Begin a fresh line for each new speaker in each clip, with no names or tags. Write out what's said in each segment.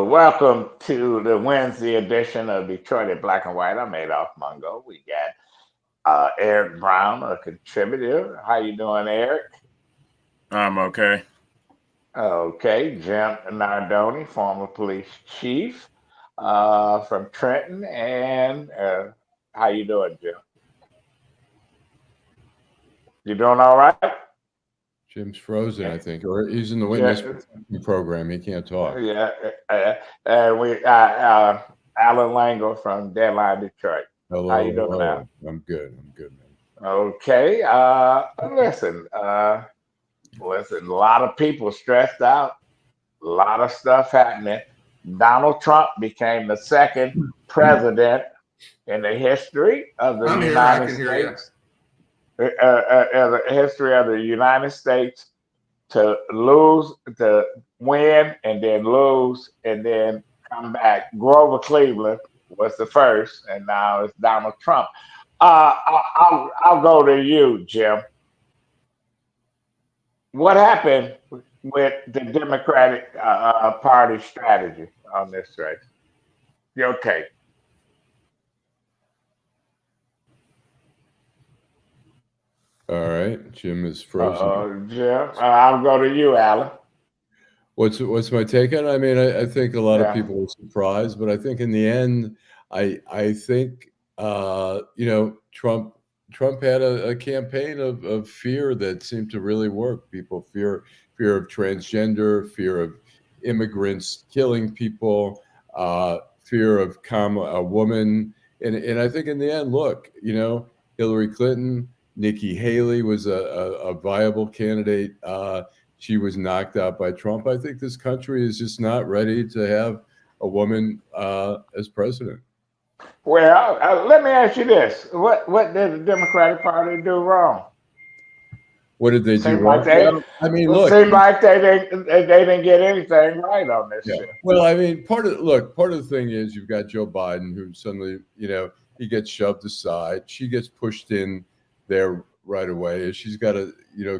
Welcome to the Wednesday edition of Detroit in Black and White. I'm Adolph Mongo. We got Eric Brown, a contributor. How you doing, Eric?
I'm okay.
Okay, Jim Nardone, former police chief from Trenton, and how you doing, Jim? You doing all right?
Jim's frozen, I think, or he's in the witness
Yeah,
program. He can't talk.
yeah. And we Allan Lengel from Deadline Detroit. How
Hello,
you doing now?
hello. I'm good, man.
Okay. Listen. A lot of people stressed out. A lot of stuff happening. Donald Trump became the second president in the history of the
I'm here. I
United
can hear you.
States. The history of the United States to lose, to win, and then lose, and then come back. Grover Cleveland was the first, and now it's Donald Trump. I'll go to you, Jim. What happened with the Democratic Party strategy on this race? Your take.
All right, Jim is frozen.
Jim, I'll go to you, Allan.
What's my take on it? I mean, I think a lot of
Yeah.
people were surprised, but I think in the end, I think Trump had a campaign of fear that seemed to really work. People fear of transgender, fear of immigrants killing people, fear of a woman, and I think in the end, look, Hillary Clinton, Nikki Haley was a viable candidate. She was knocked out by Trump. I think this country is just not ready to have a woman as president.
Well, let me ask you this: What did the Democratic Party do wrong?
What did they do
Seemed like
wrong? Well, I mean,
it
look,
seemed like they didn't get anything right on this
yeah.
shit.
Well, I mean, part of the thing is you've got Joe Biden, who suddenly, he gets shoved aside. She gets pushed in there right away. She's got to,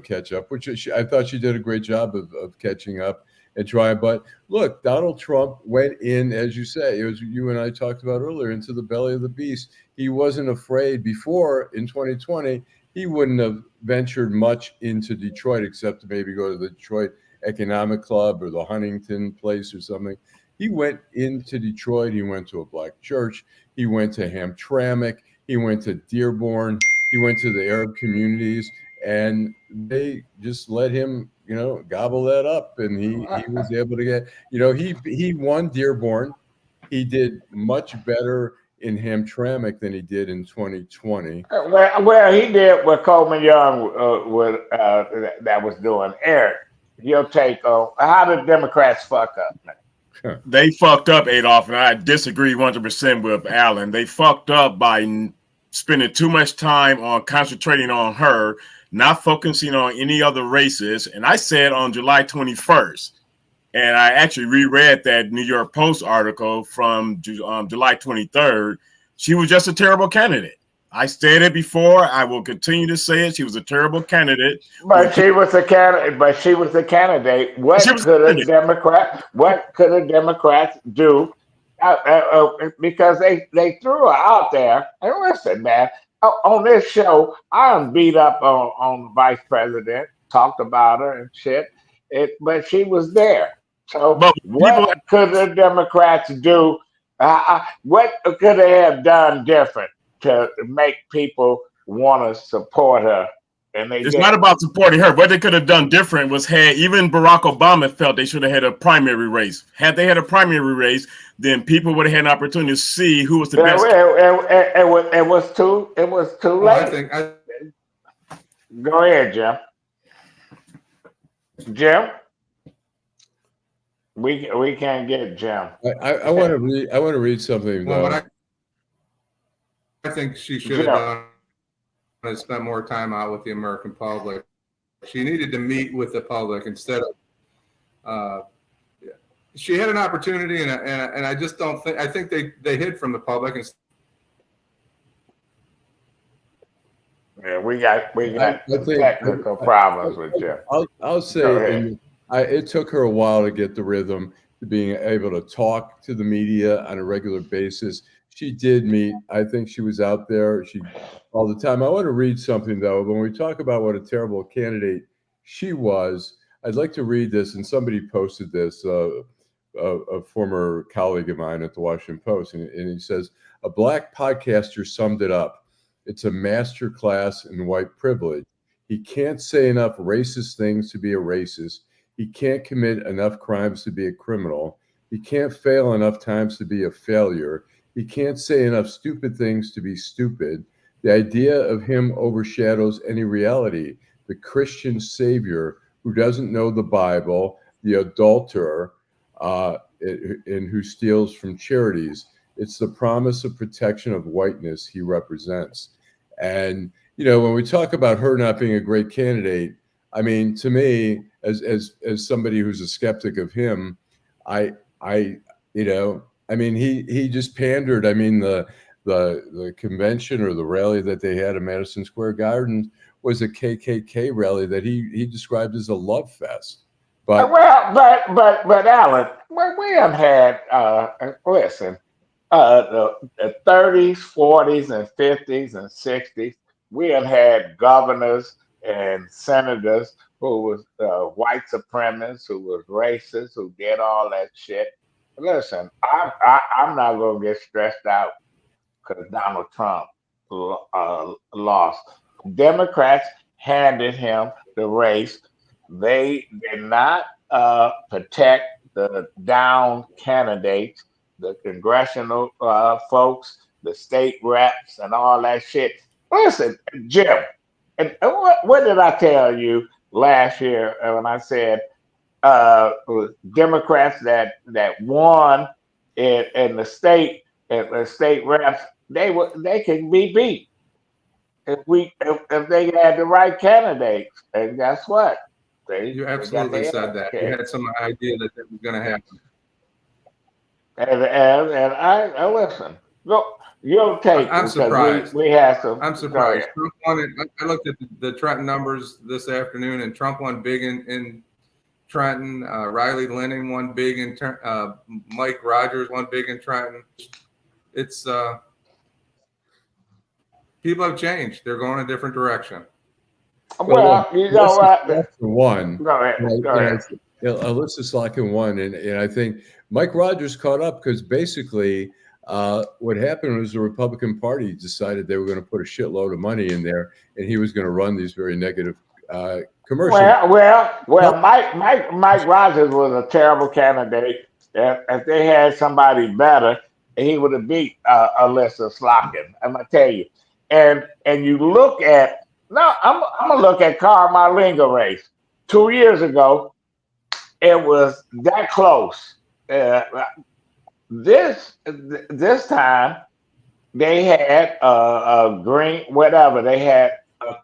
catch up, which I thought she did a great job of catching up and trying. But look, Donald Trump went in, as you say, it was you and I talked about earlier, into the belly of the beast. He wasn't afraid before in 2020. He wouldn't have ventured much into Detroit except to maybe go to the Detroit Economic Club or the Huntington place or something. He went into Detroit. He went to a black church. He went to Hamtramck. He went to Dearborn. He went to the Arab communities, and they just let him, gobble that up. And he was able to get, he won Dearborn. He did much better in Hamtramck than he did in 2020.
Well, he did what Coleman Young that was doing. Eric, your take on how did Democrats fuck up?
They fucked up, Adolph, and I disagree 100% with Allan. They fucked up by spending too much time on concentrating on her, not focusing on any other races. And I said on July 21st, and I actually reread that New York Post article from July 23rd. She was just a terrible candidate. I said it before. I will continue to say it. She was a terrible candidate.
But she was a candidate. What could a Democrats do? Because they threw her out there. And listen, man, on this show, I'm beat up on the vice president. Talked about her and shit. But she was there. So what could the Democrats do? What could they have done different to make people want to support her? And
it's not about supporting her. What they could have done different was even Barack Obama felt they should have had a primary race. Had they had a primary race, then people would have had an opportunity to see who was the best.
It was too late. Go ahead, Jim. Jim. We can't get Jim.
I want to read something though.
Well, I think she should have done is spent more time out with the American public. She needed to meet with the public instead of. She had an opportunity, and I just don't think. I think they hid from the public.
Yeah, we got technical problems with Jim.
I'll say it took her a while to get the rhythm. to being able to talk to the media on a regular basis. She did meet. I think she was out there. She all the time. I want to read something though. When we talk about what a terrible candidate she was, I'd like to read this. And somebody posted this. A former colleague of mine at the Washington Post, and he says, a black podcaster summed it up. It's a master class in white privilege. He can't say enough racist things to be a racist. He can't commit enough crimes to be a criminal. He can't fail enough times to be a failure. He can't say enough stupid things to be stupid. The idea of him overshadows any reality. The Christian savior who doesn't know the Bible, the adulterer, and who steals from charities. It's the promise of protection of whiteness he represents. And, you know, when we talk about her not being a great candidate, I mean, to me, as somebody who's a skeptic of him, I mean, he just pandered. I mean, the convention or the rally that they had at Madison Square Garden was a KKK rally that he described as a love fest. But
but Allan, we have had listen, the 30s, 40s, and 50s and 60s. We have had governors and senators who was white supremacists, who was racist, who did all that shit. Listen, I'm not gonna get stressed out because Donald Trump lost. Democrats handed him the race. They did not protect the down candidates, the congressional folks, the state reps, and all that shit. Listen, Jim, and what did I tell you last year when I said Democrats that won in the state reps, they can be beat if they had the right candidates. And guess what?
You absolutely said that. You had some idea that was going to happen.
And I listen. Look, you'll take.
I'm surprised.
We had some.
I'm surprised. Trump won. I looked at the Trenton numbers this afternoon, and Trump won big in Trenton. Riley Lennon won big in Mike Rogers won big in Trenton. It's people have changed. They're going a different direction.
Well, you know what?
That's the one.
Go ahead.
Alyssa Slotkin won, and I think Mike Rogers caught up because basically what happened was the Republican Party decided they were going to put a shitload of money in there, and he was going to run these very negative commercials.
Well, Mike Rogers was a terrible candidate. If they had somebody better, he would have beat Alyssa Slotkin. I'm gonna tell you. And you look at. Now, I'm going to look at Carl Malinga race. 2 years ago, it was that close. This time, they had a green, whatever. They had a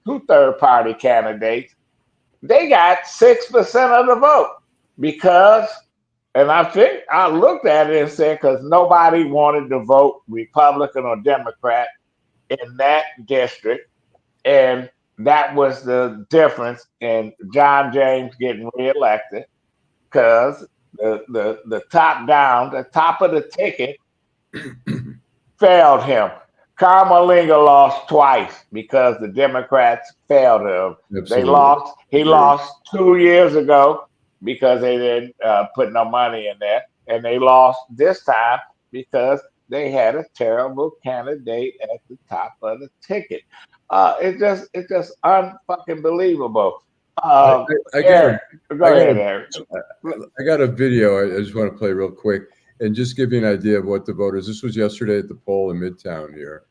two third-party candidates. They got 6% of the vote because, and I think I looked at it and said, because nobody wanted to vote Republican or Democrat in that district, and that was the difference in John James getting reelected, because the top of the ticket failed him. Carl Malinga lost twice because the Democrats failed him. Absolutely. He lost 2 years ago because they didn't put no money in there, and they lost this time because they had a terrible candidate at the top of the ticket. It's just unfucking believable.
I got
a
video I just want to play real quick and just give you an idea of what the voters. This was yesterday at the poll in Midtown here.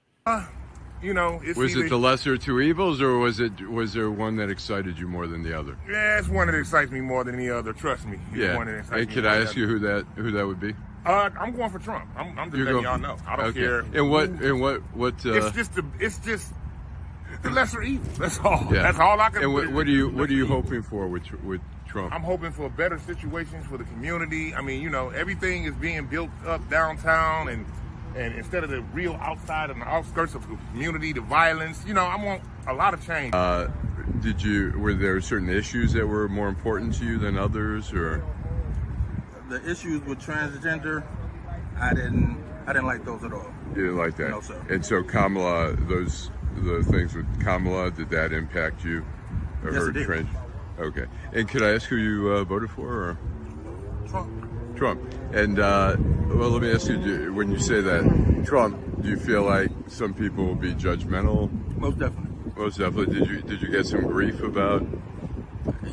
You know,
was it the lesser of two evils, or was there one that excited you more than the other?
Yeah, it's one that excites me more than the other. Trust me.
Yeah. And could I ask you who that would be?
I'm going for Trump. I'm just letting y'all know. I don't care.
And what?
It's just the lesser evil. That's all.
Yeah.
That's all I can.
And what are you hoping for with Trump?
I'm hoping for better situations for the community. I mean, you know, everything is being built up downtown, and instead of the real outside and the outskirts of the community, the violence. You know, I want a lot of change.
Were there certain issues that were more important to you than others, or?
the issues with transgender, I didn't like those at all.
You didn't like that?
No, sir.
And so Kamala, the things with Kamala, did that impact you? Or
Yes,
her
it did.
trans? Okay. And could I ask who you voted for? Or? Trump. And well, let me ask you: when you say that Trump, do you feel like some people will be judgmental?
Most definitely.
Most definitely. Did you get some grief about?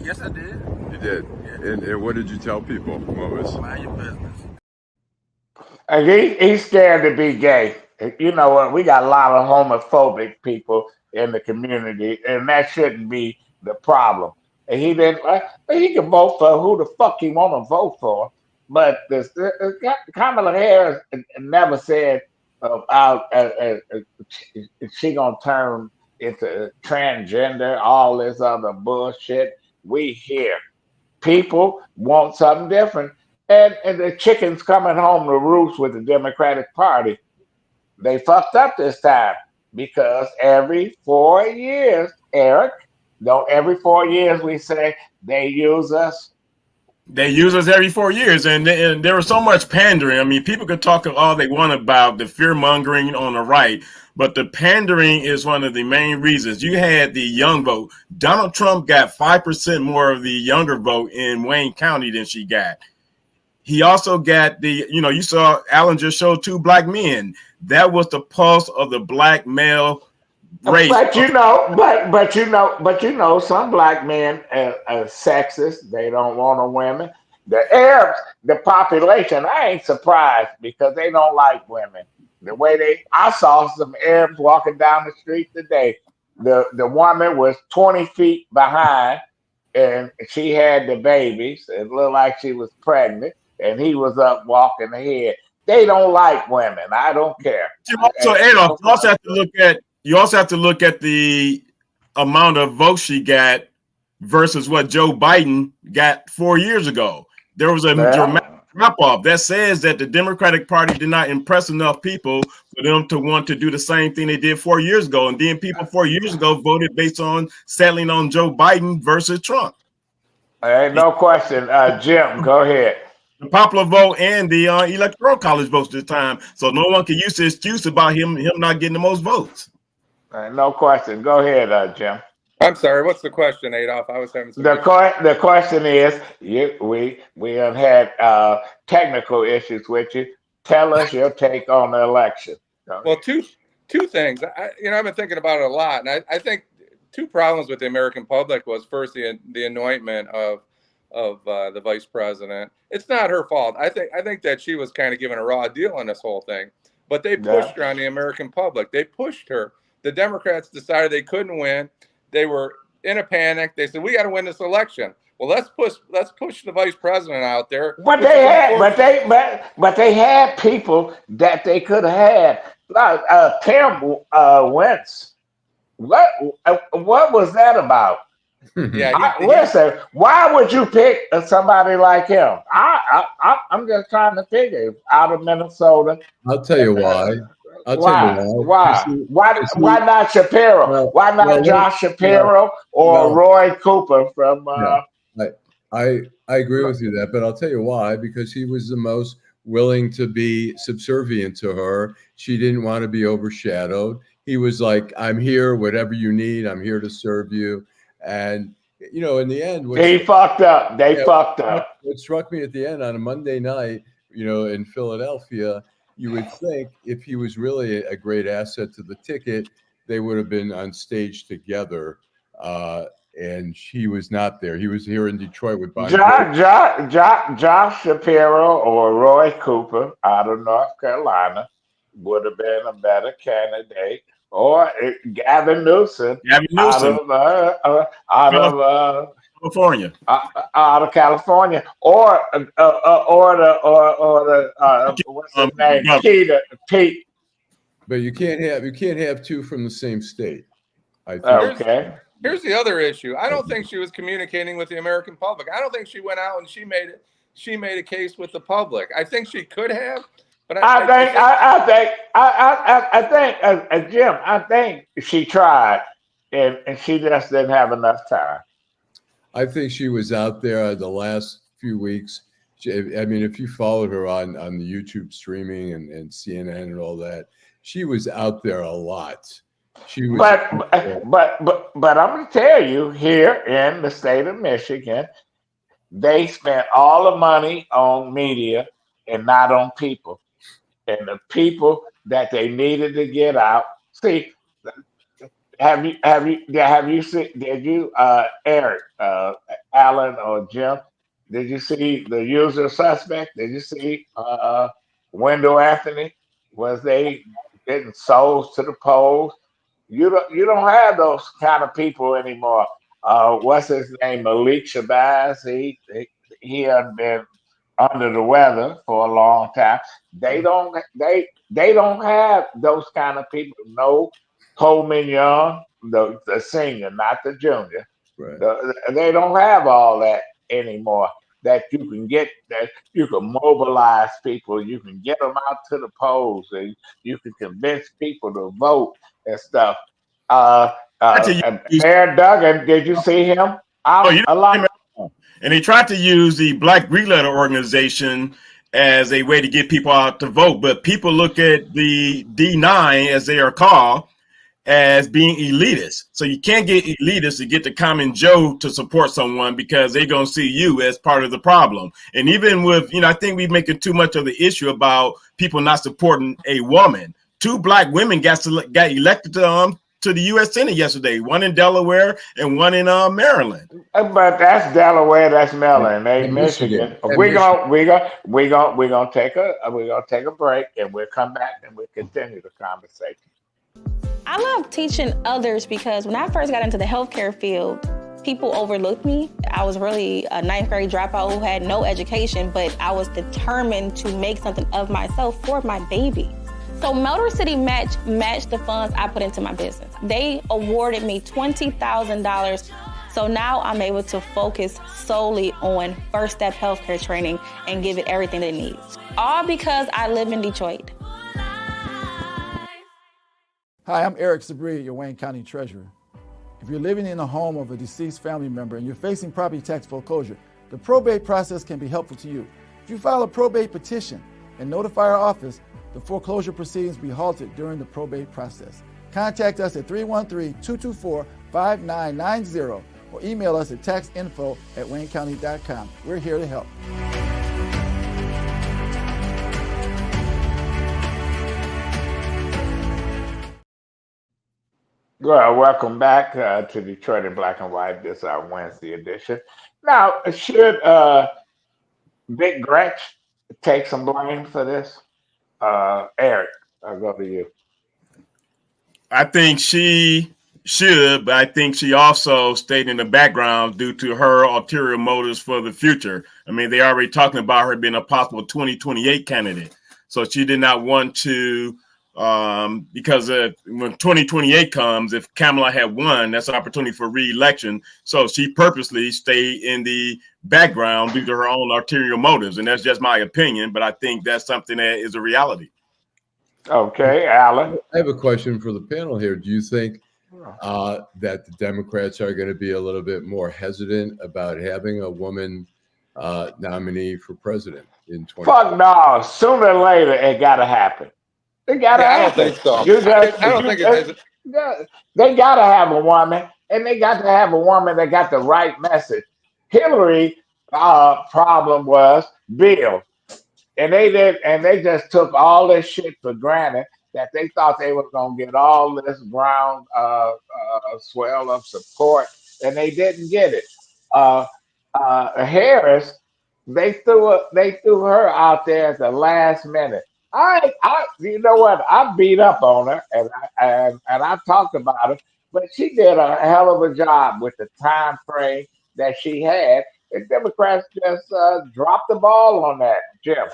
Yes, I did.
You did.
Yeah.
And what did you tell people? What was?
Mind your business.
And he's scared to be gay. You know what? We got a lot of homophobic people in the community, and that shouldn't be the problem. And he didn't. He can vote for who the fuck he want to vote for, but this Kamala Harris never said about she gonna turn into transgender, all this other bullshit. We hear people want something different. And the chickens coming home to roost with the Democratic Party. They fucked up this time because every 4 years, Eric, don't every 4 years we say they use us.
They use us every 4 years, and there was so much pandering. I mean, people could talk all they want about the fear mongering on the right, but the pandering is one of the main reasons. You had the young vote. Donald Trump got 5% more of the younger vote in Wayne County than she got. He also got you saw Allan just showed 2 black men. That was the pulse of the black male race.
But some black men are sexist. They don't want a women. The Arabs, the population, I ain't surprised because they don't like women. The way I saw some Arabs walking down the street today. The woman was 20 feet behind, and she had the babies. It looked like she was pregnant. And he was up walking ahead. They don't like women. I don't care.
Adolph, you also have to look at the amount of votes she got versus what Joe Biden got 4 years ago. There was a dramatic drop off. That says that the Democratic Party did not impress enough people for them to want to do the same thing they did 4 years ago. And then people 4 years ago voted based on settling on Joe Biden versus Trump.
Ain't no question. Jim, go ahead.
The popular vote and the electoral college votes this time, so no one can use the excuse about him not getting the most votes.
No question. Go ahead, Jim.
I'm sorry. What's the question, Adolph? I was having some.
The question is, we have had technical issues with you. Tell us your take on the election.
Well, two things. I've been thinking about it a lot, and I think 2 problems with the American public was first the anointment of the vice president. It's not her fault. I think that she was kind of given a raw deal on this whole thing, but they pushed her on the American public. They pushed her. The Democrats decided they couldn't win. They were in a panic. They said, "We got to win this election." Well, let's push the vice president out there.
But they had people that they could have had. Tim Wentz. What was that about?
Yeah,
listen. Why would you pick somebody like him? I'm just trying to figure. Out of Minnesota.
I'll tell you why.
Why not Shapiro? Why not Josh Shapiro or Roy Cooper from?
I agree with you that, but I'll tell you why. Because he was the most willing to be subservient to her. She didn't want to be overshadowed. He was like, "I'm here, whatever you need. I'm here to serve you." And in the end,
they fucked up. Fucked up.
What struck me at the end on a Monday night, in Philadelphia, you would think if he was really a great asset to the ticket, they would have been on stage together. And he was not there. He was here in Detroit with Biden.
Josh Shapiro or Roy Cooper out of North Carolina would have been a better candidate. Or Gavin Newsom. Out of
California.
Out of California, or what's his name? Pete.
But you can't have 2 from the same state. I think.
Okay.
Here's the other issue. I don't think she was communicating with the American public. I don't think she went out and she made a case with the public. I think she could have. But I think,
Jim, I think she tried, and she just didn't have enough time.
I think she was out there the last few weeks I mean, if you followed her on the YouTube streaming and CNN and all that, she was out there a lot. She was,
but I'm gonna tell you, here in the state of Michigan, they spent all the money on media and not on people. And the people that they needed to get out. See, have you seen, did you, Eric, Allan, or Jim? Did you see the usual suspect? Did you see Wendell Anthony? Was they getting souls to the polls? You don't have those kind of people anymore. What's his name? Malik Shabazz. He had been under the weather for a long time. They don't have those kind of people. No, Coleman Young, the senior, not the junior.
right.
They don't have all that anymore. That you can get, that you can mobilize people, you can get them out to the polls, and you can convince people to vote and stuff. Uh, Aaron Duggan, did you see him
Oh,
out
you
a lot?
and they tried to use the Black Green Letter organization as a way to get people out to vote, but people look at the D9, as they are called, as being elitist. So you can't get elitists to get the common Joe to support someone, because they're going to see you as part of the problem. And even with, I think we're making too much of the issue about people not supporting a woman. 2 Black women got elected to the U.S. Senate yesterday, one in Delaware and one in Maryland.
But that's Delaware, that's Maryland, they Michigan. We're gonna take a break, and we'll come back and we'll continue the conversation.
I love teaching others because when I first got into the healthcare field, people overlooked me. I was really a 9th grade dropout who had no education, but I was determined to make something of myself for my baby. So Motor City matched the funds I put into my business. They awarded me $20,000. So now I'm able to focus solely on first step healthcare training and give it everything it needs. All because I live in Detroit.
Hi, I'm Eric Sabri, your Wayne County Treasurer. If you're living in the home of a deceased family member and you're facing property tax foreclosure, the probate process can be helpful to you. If you file a probate petition and notify our office, the foreclosure proceedings will be halted during the probate process. Contact us at 313-224-5990 or email us at taxinfo@waynecounty.com. We're here to help.
Well, welcome back to Detroit in Black and White. This is our Wednesday edition. Now, should Big Gretch take some blame for this? Eric, I'll go to you.
I think she should, but I think she also stayed in the background due to her ulterior motives for the future. I mean, they already talking about her being a possible 2028 candidate. So she did not want to, because when 2028 comes, if Kamala had won, that's an opportunity for re-election. So she purposely stayed in the background due to her own ulterior motives. And that's just my opinion, but I think that's something that is a reality.
Okay, Allan.
I have a question for the panel here. Do you think that the Democrats are going to be a little bit more hesitant about having a woman nominee for president in 2020?
Fuck no. Sooner or later, it got to happen. It got to happen.
I don't think so. I don't think it is.
They got to have a woman, and they got to have a woman that got the right message. Hillary problem was Bill. And they just took all this shit for granted, that they thought they were going to get all this ground swell of support, and they didn't get it. Harris, they threw her out there at the last minute. You know what? I beat up on her, and I talked about it, but she did a hell of a job with the time frame that she had. The Democrats just dropped the ball on that, Jim.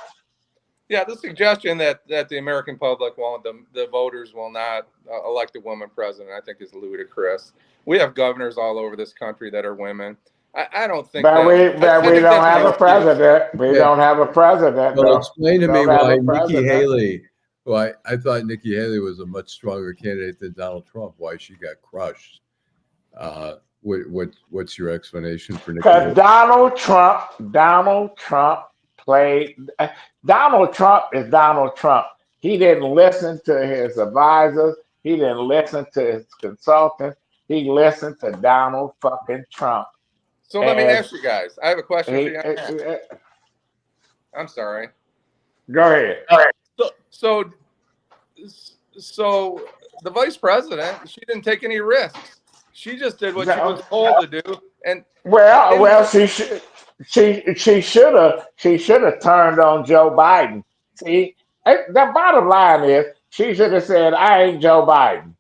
Yeah, the suggestion that the American public won't, the voters will not elect a woman president, I think is ludicrous. We have governors all over this country that are women. I don't think.
But we don't have a president. We don't have a president.
Well, explain to me why Nikki Haley. Why I thought Nikki Haley was a much stronger candidate than Donald Trump. Why she got crushed? What's your explanation for Nikki Haley?
Because Donald Trump played. Donald Trump is Donald Trump. He didn't listen to his advisors. He didn't listen to his consultants. He listened to Donald fucking Trump.
So let me ask you guys. I have a question for
He,
you on that. I'm sorry.
go ahead.
So the vice president, she didn't take any risks. She just did what she was told to do. And
well, she should have turned on Joe Biden. See, the bottom line is she should have said, "I ain't Joe Biden."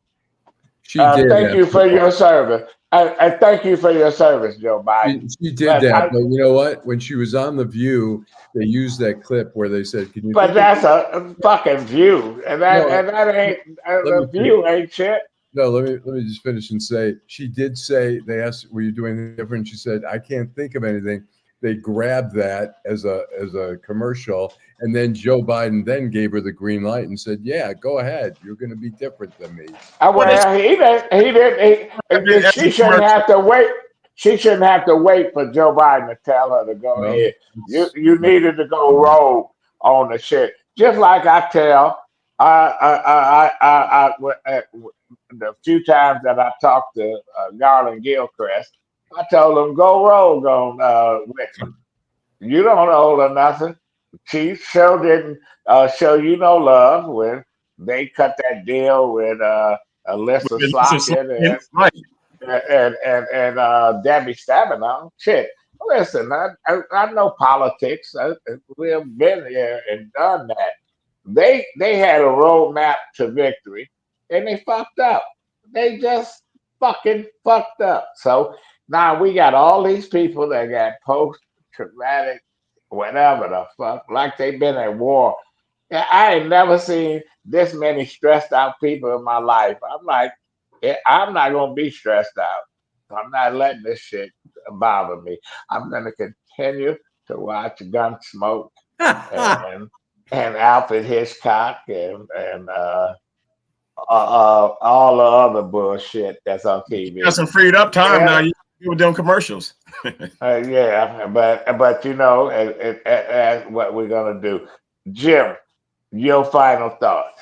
She did.
Thank you for your service. I thank you for your service, Joe Biden.
She did that, but you know what? When she was on The View, they used that clip where they said, "Can you?"
But that's a fucking View, and that ain't the View ain't shit.
No, let me just finish and say she did say they asked, "Were you doing anything different?" She said, "I can't think of anything." They grabbed that as a commercial, and then Joe Biden then gave her the green light and said, "Yeah, go ahead. You're going to be different than me."
Well, he didn't. She shouldn't have to wait. She shouldn't have to wait for Joe Biden to tell her to go ahead. You needed to go rogue on the shit, just like I tell. The few times that I talked to Garland Gilchrist, I told him go rogue on Richmond. You don't owe her nothing. She sure didn't show you no love when they cut that deal with Alyssa Slotkin and Debbie Stabenow. Shit. Listen, I know politics. We've been here and done that. They had a roadmap to victory, and they fucked up. They just fucking fucked up. So now we got all these people that got post-traumatic, whatever the fuck, like they've been at war. I ain't never seen this many stressed out people in my life. I'm like, I'm not gonna be stressed out. I'm not letting this shit bother me. I'm gonna continue to watch Gunsmoke and Alfred Hitchcock and all the other bullshit that's on TV.
You got some freed up time now. You doing commercials.
Yeah, but you know, what we're gonna do. Jim, your final thoughts.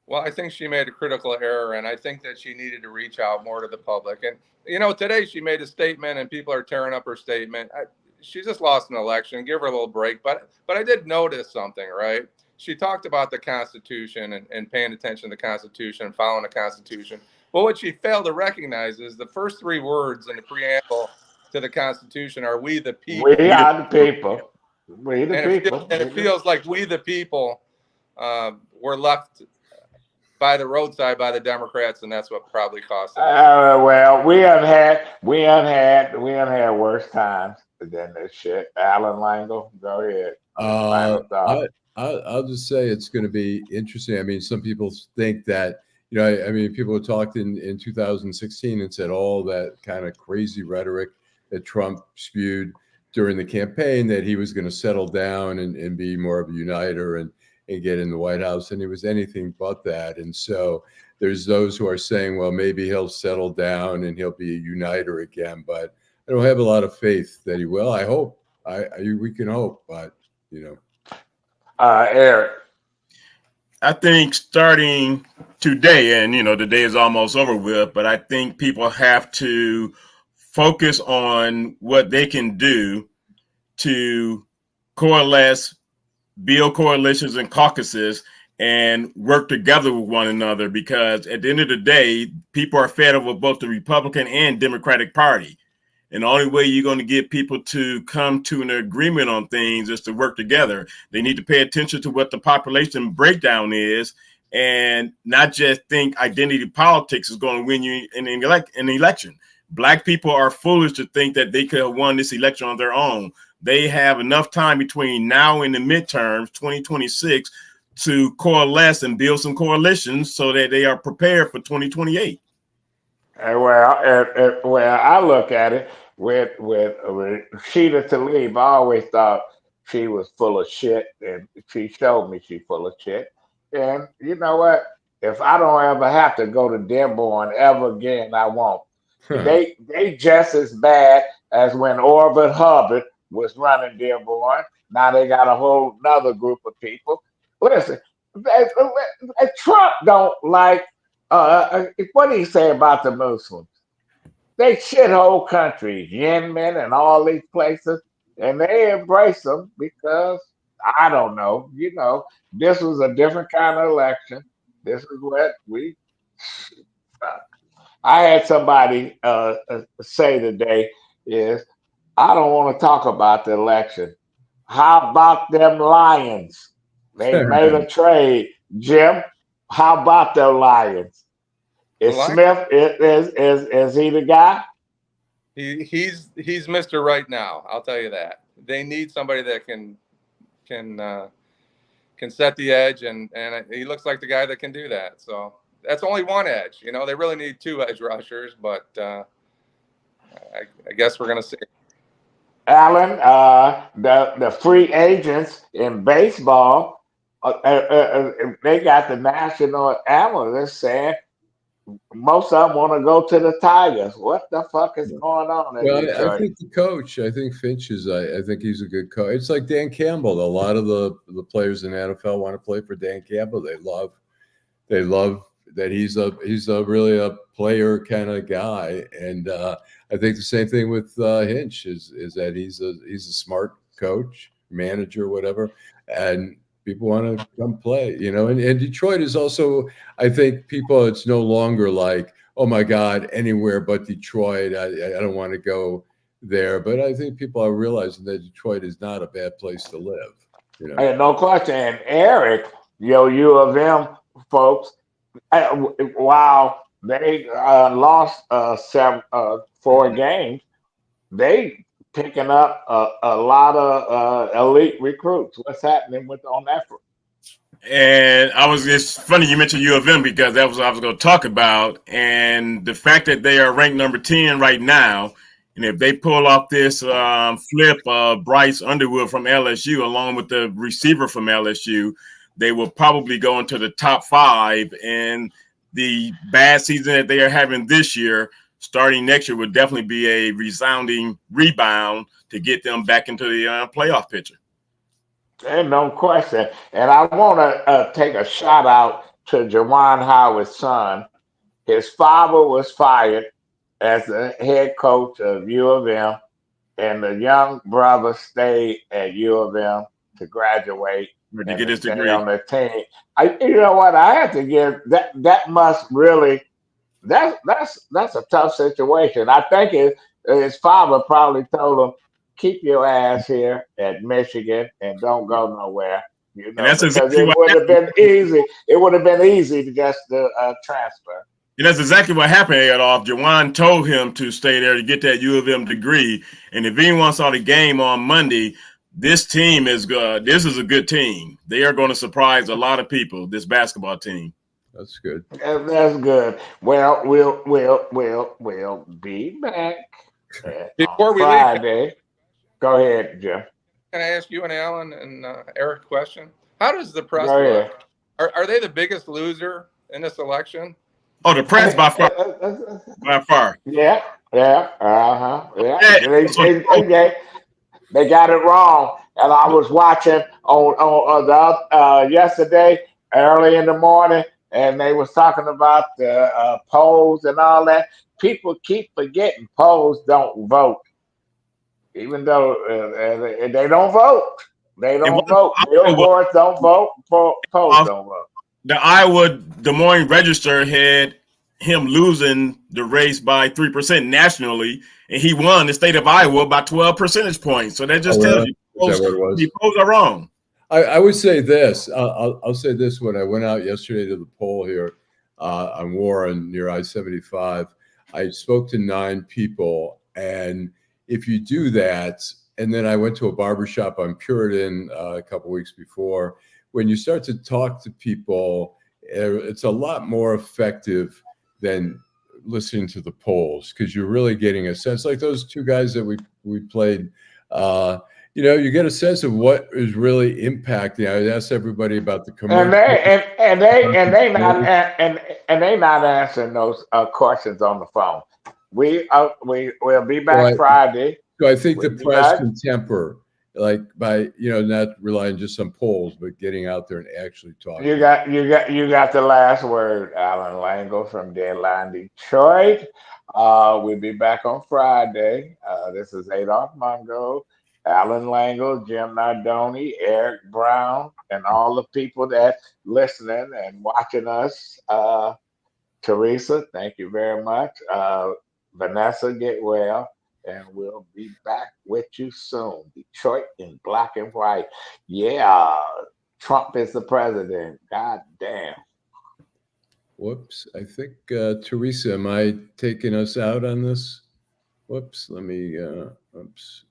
Well, I think she made a critical error, and I think that she needed to reach out more to the public. And you know, today she made a statement, and people are tearing up her statement. She just lost an election. Give her a little break. But I did notice something, right? She talked about the Constitution and paying attention to the Constitution and following the Constitution. But what she failed to recognize is the first three words in the preamble to the Constitution are "we the people."
We are the people. We the people.
It feels like we the people were left by the roadside by the Democrats, and that's what probably cost it.
Well, we had worse times than this shit. Allan Lengel, go ahead.
I'll just say it's going to be interesting. I mean, some people think that, you know, I mean, people talked in 2016 and said all that kind of crazy rhetoric that Trump spewed during the campaign, that he was going to settle down and be more of a uniter and get in the White House, and he was anything but that. And so there's those who are saying, well, maybe he'll settle down and he'll be a uniter again, but I don't have a lot of faith that he will. I hope. We can hope, but you know.
Eric.
I think starting today, and you know, the day is almost over with, but I think people have to focus on what they can do to coalesce, build coalitions and caucuses, and work together with one another, because at the end of the day, people are fed up with both the Republican and Democratic Party. And the only way you're going to get people to come to an agreement on things is to work together. They need to pay attention to what the population breakdown is and not just think identity politics is going to win you an election. Black people are foolish to think that they could have won this election on their own. They have enough time between now and the midterms, 2026, to coalesce and build some coalitions so that they are prepared for 2028.
Well, I look at it with Sheila Tlaib. I always thought she was full of shit, and she showed me she's full of shit. And you know what? If I don't ever have to go to Dearborn ever again, I won't. They just as bad as when Orville Hubbard was running Dearborn. Now they got a whole another group of people. Listen, Trump don't like. What did he say about the Muslims? They shithole countries, Yemen and all these places, and they embrace them because I don't know. This was a different kind of election. This is what we. I had somebody say today is I don't want to talk about the election. How about them Lions? They made a trade, Jim. How about them Lions? Is Smith is he the guy?
He's Mr. Right Now. I'll tell you that. They need somebody that can set the edge, and he looks like the guy that can do that. So that's only one edge. They really need two edge rushers, but I guess we're gonna see.
Allan, the free agents in baseball, they got the national analysts saying most of them want to go to the Tigers. What the fuck is going on in Detroit?
I think the coach, I think Finch is, I think he's a good coach. It's like Dan Campbell. A lot of the players in the NFL want to play for Dan Campbell. They love that he's really a player kind of guy. And I think the same thing with Hinch is that he's a smart coach, manager, whatever. And people want to come play, and Detroit is also, I think it's no longer like, oh my God, anywhere but Detroit. I don't want to go there. But I think people are realizing that Detroit is not a bad place to live.
Hey, no question. And Eric, U of M folks, while they lost 4 games, they picking up a lot of elite recruits. What's happening on that front?
And it's funny you mentioned U of M because that was what I was going to talk about. And the fact that they are ranked number 10 right now, and if they pull off this flip Bryce Underwood from LSU along with the receiver from LSU, they will probably go into the top 5. And the bad season that they are having this year, starting next year, would definitely be a resounding rebound to get them back into the playoff picture.
And no question. And I want to take a shout out to Juwan Howard's son. His father was fired as the head coach of U of M, and the young brother stayed at U of M to graduate
to get his degree
on the team. You know what? I have to give that. That must really. That's a tough situation. I think his father probably told him, "Keep your ass here at Michigan and don't go nowhere."
And that's exactly
it would have been easy. It would have been easy to just transfer.
And that's exactly what happened, Adolph. Juwan told him to stay there to get that U of M degree. And if anyone saw the game on Monday, this team is good. This is a good team. They are going to surprise a lot of people, this basketball team.
That's good.
That's good. Well, we'll be back
before we
Friday.
Leave.
Go ahead, Jim.
Can I ask you and Allan and Eric a question? How does the press look? Are they the biggest loser in this election?
Oh, the press by far. By far.
Yeah. Yeah. They got it wrong. And I was watching on yesterday early in the morning, and they was talking about the polls and all that. People keep forgetting polls don't vote, even though they don't vote. They don't vote. Billboards don't vote. Polls don't vote.
The Iowa Des Moines Register had him losing the race by 3% nationally, and he won the state of Iowa by 12 percentage points. So that just tells you the polls are wrong.
I would say this. I'll say this. When I went out yesterday to the poll here on Warren near I-75, I spoke to 9 people. And if you do that, and then I went to a barbershop on Puritan a couple weeks before, when you start to talk to people, it's a lot more effective than listening to the polls, because you're really getting a sense, like those 2 guys that we played. You get a sense of what is really impacting. I asked everybody about the commercial,
and they not answering those questions on the phone. We'll be back Friday.
So I think
We'll
the
be
press
back.
can temper, like by not relying just on polls, but getting out there and actually talking.
You got the last word, Alan Langel from Deadline Detroit. We'll be back on Friday. This is Adolph Mongo, Alan Langel, Jim Nardone, Eric Brown, and all the people that listening and watching us. Teresa, thank you very much. Vanessa, get well. And we'll be back with you soon. Detroit in black and white. Yeah, Trump is the president. God damn.
Whoops. I think, Teresa, am I taking us out on this? Whoops. Let me, oops.